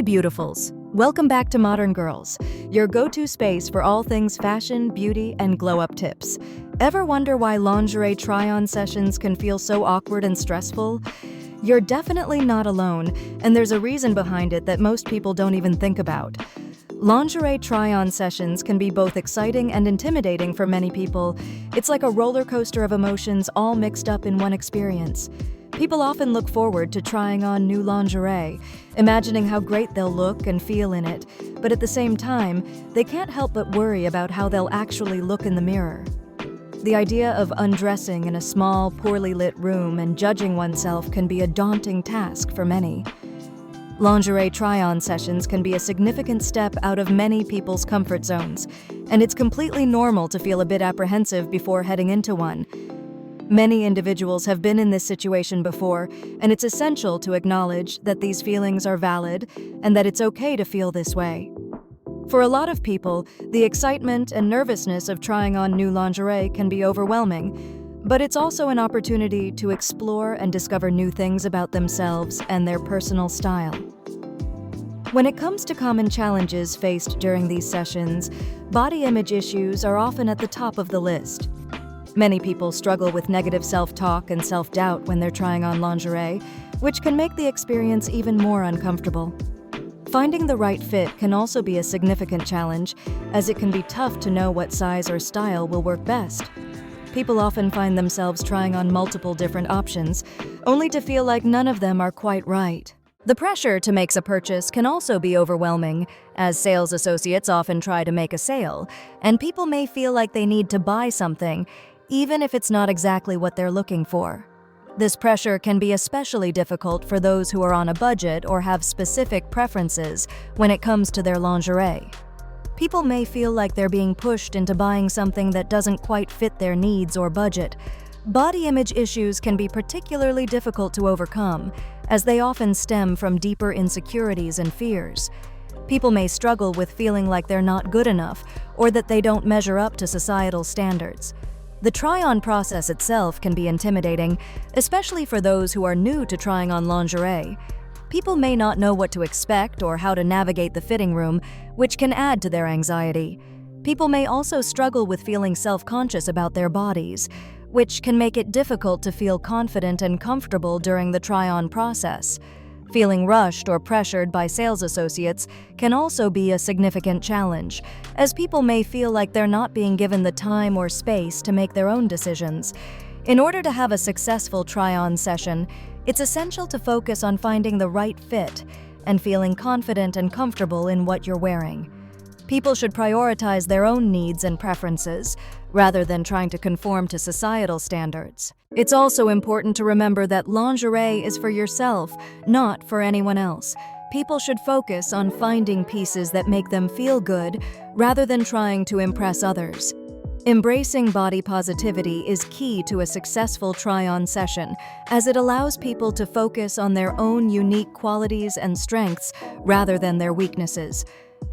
Hey beautifuls, welcome back to Modern Girlz, your go-to space for all things fashion, beauty, and glow-up tips. Ever wonder why lingerie try-on sessions can feel so awkward and stressful? You're definitely not alone, and there's a reason behind it that most people don't even think about. Lingerie try-on sessions can be both exciting and intimidating for many people. It's like a roller coaster of emotions all mixed up in one experience. People often look forward to trying on new lingerie, imagining how great they'll look and feel in it, but at the same time, they can't help but worry about how they'll actually look in the mirror. The idea of undressing in a small, poorly lit room and judging oneself can be a daunting task for many. Lingerie try-on sessions can be a significant step out of many people's comfort zones, and it's completely normal to feel a bit apprehensive before heading into one. Many individuals have been in this situation before, and it's essential to acknowledge that these feelings are valid and that it's okay to feel this way. For a lot of people, the excitement and nervousness of trying on new lingerie can be overwhelming, but it's also an opportunity to explore and discover new things about themselves and their personal style. When it comes to common challenges faced during these sessions, body image issues are often at the top of the list. Many people struggle with negative self-talk and self-doubt when they're trying on lingerie, which can make the experience even more uncomfortable. Finding the right fit can also be a significant challenge, as it can be tough to know what size or style will work best. People often find themselves trying on multiple different options, only to feel like none of them are quite right. The pressure to make a purchase can also be overwhelming, as sales associates often try to make a sale, and people may feel like they need to buy something, even if it's not exactly what they're looking for. This pressure can be especially difficult for those who are on a budget or have specific preferences when it comes to their lingerie. People may feel like they're being pushed into buying something that doesn't quite fit their needs or budget. Body image issues can be particularly difficult to overcome, as they often stem from deeper insecurities and fears. People may struggle with feeling like they're not good enough or that they don't measure up to societal standards. The try-on process itself can be intimidating, especially for those who are new to trying on lingerie. People may not know what to expect or how to navigate the fitting room, which can add to their anxiety. People may also struggle with feeling self-conscious about their bodies, which can make it difficult to feel confident and comfortable during the try-on process. Feeling rushed or pressured by sales associates can also be a significant challenge, as people may feel like they're not being given the time or space to make their own decisions. In order to have a successful try-on session, it's essential to focus on finding the right fit and feeling confident and comfortable in what you're wearing. People should prioritize their own needs and preferences, rather than trying to conform to societal standards. It's also important to remember that lingerie is for yourself, not for anyone else. People should focus on finding pieces that make them feel good, rather than trying to impress others. Embracing body positivity is key to a successful try-on session, as it allows people to focus on their own unique qualities and strengths rather than their weaknesses.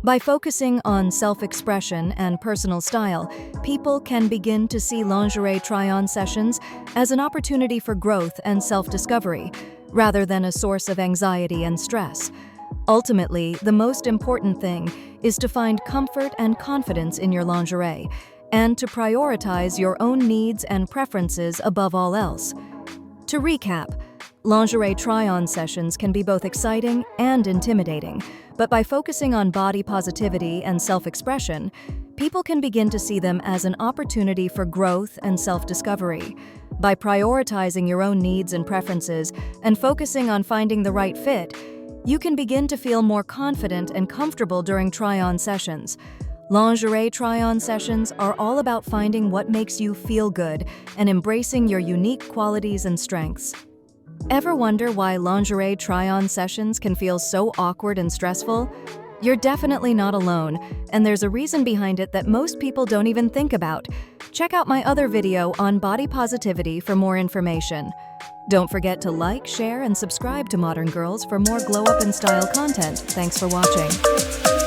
By focusing on self-expression and personal style, people can begin to see lingerie try-on sessions as an opportunity for growth and self-discovery, rather than a source of anxiety and stress. Ultimately, the most important thing is to find comfort and confidence in your lingerie, and to prioritize your own needs and preferences above all else. To recap, lingerie try-on sessions can be both exciting and intimidating, but by focusing on body positivity and self-expression, people can begin to see them as an opportunity for growth and self-discovery. By prioritizing your own needs and preferences and focusing on finding the right fit, you can begin to feel more confident and comfortable during try-on sessions. Lingerie try-on sessions are all about finding what makes you feel good and embracing your unique qualities and strengths. Ever wonder why lingerie try-on sessions can feel so awkward and stressful? You're definitely not alone, and there's a reason behind it that most people don't even think about. Check out my other video on body positivity for more information. Don't forget to like, share, and subscribe to Modern Girlz for more glow-up and style content. Thanks for watching.